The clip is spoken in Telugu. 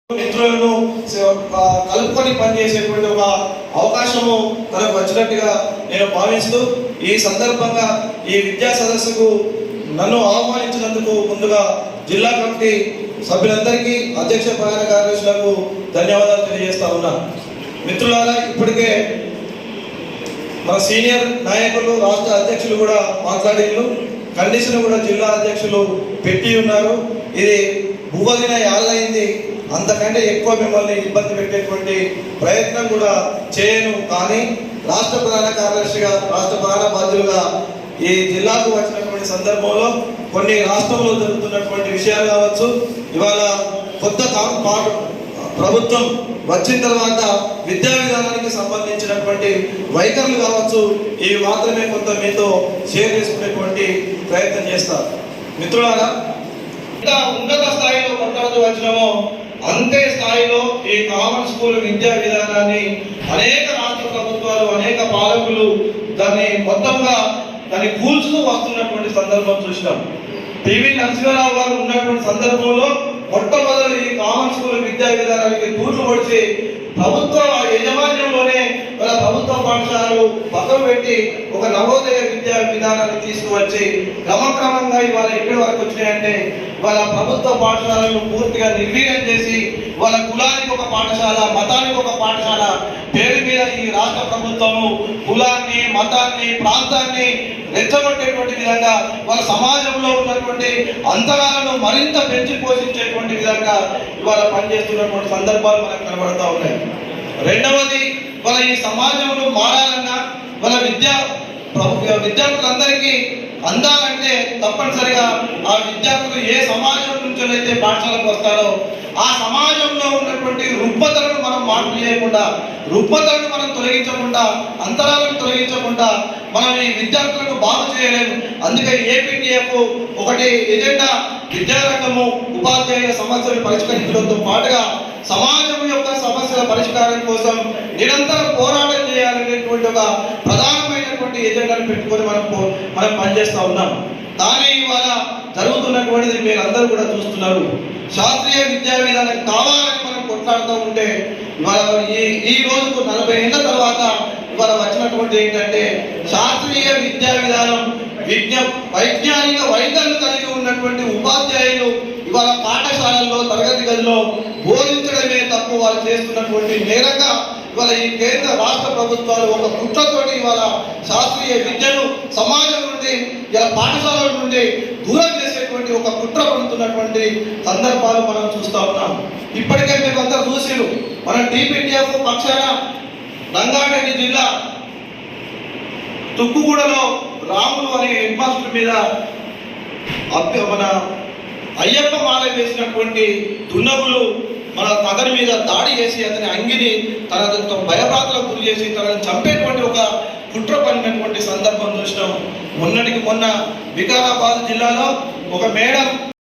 మిత్రులను కలుపుకొని పనిచేసేటువంటి ఒక అవకాశము తనకు వచ్చినట్టుగా నేను భావిస్తూ ఈ సందర్భంగా ఈ విద్యా సదస్సుకు నన్ను ఆహ్వానించినందుకు ముందుగా జిల్లా కమిటీ సభ్యులందరికీ అధ్యక్ష ప్రధాన కార్యదర్శులకు ధన్యవాదాలు తెలియజేస్తా ఉన్నాను. మిత్రులారా, ఇప్పటికే మన సీనియర్ నాయకులు రాష్ట్ర అధ్యక్షులు కూడా మాట్లాడిన కండిషన్ కూడా జిల్లా అధ్యక్షులు పెట్టి ఉన్నారు. ఇది భూవదిన యాళ్ళైంది, అంతకంటే ఎక్కువ మిమ్మల్ని ఇబ్బంది పెట్టేటువంటి ప్రయత్నం కూడా చేయను. కానీ రాష్ట్ర ప్రధాన కార్యదర్శిగా, రాష్ట్ర ప్రధాన బాధ్యులుగా ఈ జిల్లాకు వచ్చినటువంటి సందర్భంలో కొన్ని రాష్ట్రంలో జరుగుతున్నటువంటి విషయాలు కావచ్చు, ఇవాళ కొత్త ప్రభుత్వం వచ్చిన తర్వాత విద్యా విధానానికి సంబంధించినటువంటి వైఖరులు కావచ్చు, ఇవి మాత్రమే కొంత మీతో షేర్ చేసుకునేటువంటి ప్రయత్నం చేస్తారు. మిత్రులారా, ఇంకా ఉన్నత స్థాయిలో కొట్లాడుతూ వచ్చినామో అంతే స్థాయిలో ఈ కామన్ స్కూల్ విద్యా విధానాన్ని అనేక రాష్ట్ర ప్రభుత్వాలు, అనేక పాలకులు దాన్ని మొత్తంగా దాన్ని కూల్చుతూ వస్తున్నటువంటి సందర్భం చూసినాం. పివి నరసింహారావు గారు ఉన్నటువంటి సందర్భంలో మొట్టమొదటి ఈ కామన్ స్కూల్ విద్యా విధానానికి తూట్లు పొడిచి ప్రభుత్వ యజమాన్యంలోనే మన ప్రభుత్వ పాఠశాలలు పక్కన పెట్టి ఒక నవోదయ విద్యా విధానాన్ని తీసుకువచ్చి క్రమక్రమంగా ఇవాళ ఎక్కడి వరకు వచ్చినాయంటే వాళ్ళ ప్రభుత్వ పాఠశాలను పూర్తిగా నిర్వీర్యం చేసి వాళ్ళ కులానికి ఒక పాఠశాల, మతానికి ఒక పాఠశాల పేరు మీద ఈ రాష్ట్ర ప్రభుత్వము కులాన్ని, మతాన్ని, ప్రాంతాన్ని రెచ్చగొట్టేటువంటి విధంగా వాళ్ళ సమాజంలో ఉన్నటువంటి అంతరాలను మరింత పెంచి పోషించేటువంటి విధంగా ఇవాళ పనిచేస్తున్నటువంటి సందర్భాలు మనకు కనబడతా ఉన్నాయి. రెండవది, వాళ్ళ ఈ సమాజంలో మారాలన్నా వాళ్ళ విద్యార్థులందరికీ అందాలంటే తప్పనిసరిగా ఆ విద్యార్థులు ఏ సమాజం నుంచి అయితే పాఠశాలకు వస్తారో ఆ సమాజంలో ఉన్నటువంటి రుగ్మతలను మనం మార్పు చేయకుండా, రుగ్మతలను మనం తొలగించకుండా, అంతరాలను తొలగించకుండా మనం ఈ విద్యార్థులను బాగు చేయలేము. అందుకే ఏపీటీఎఫ్ ఒకటి ఎజెండా విద్యారంగము ఉపాధ్యాయుల సమస్యలు పరిష్కరించడంతో పాటుగా సమాజం యొక్క సమస్యల పరిష్కారం కోసం నిరంతర పోరాటం చేయాలనేటువంటి ఒక ప్రధానమైనటువంటి ఎజెండాను పెట్టుకొని మనం పనిచేస్తూ ఉన్నాం. కానీ ఇవాళ జరుగుతున్నటువంటిది మీరు అందరూ కూడా చూస్తున్నారు. శాస్త్రీయ విద్యా విధానం కావాలని మనం కొట్లాడుతూ ఉంటే ఇవాళ ఈ రోజుకు 40 ఏళ్ల తర్వాత ఇవాళ వచ్చినటువంటి ఏంటంటే శాస్త్రీయ విద్యా విధానం వైజ్ఞానిక వైఖరిని కలిగి ఉన్నటువంటి ఉపాధ్యాయులు ఇవాళ పాఠశాలల్లో తరగతి గదిలో బోధించడమే తప్పు వాళ్ళు చేస్తున్నటువంటి నేరంగా ఇవాళ ఈ కేంద్ర రాష్ట్ర ప్రభుత్వాలు ఒక కుట్రతోటి ఇవాళ శాస్త్రీయ విద్యను సమాజం నుండి ఇలా పాఠశాలల నుండి దూరం చేసేటువంటి ఒక కుట్ర పడుతున్నటువంటి సందర్భాలు మనం చూస్తూ ఉన్నాం. ఇప్పటికే మీరు అందరూ చూసిరు, మన టీపీటీఎఫ్ పక్షాన రంగారెడ్డి జిల్లా తుక్కుగూడలో రాములు అనే హెడ్ మాస్టర్ మీద మన అయ్యప్ప మాల వేసినటువంటి దున్నగులు మన తగరి మీద దాడి చేసి అతని అంగిని తనతో భయభ్రాంతులకు గురి చేసి తనని చంపేటువంటి ఒక కుట్ర పడినటువంటి సందర్భం చూసినాం. మొన్నటికి మొన్న వికారాబాద్ జిల్లాలో ఒక మేడం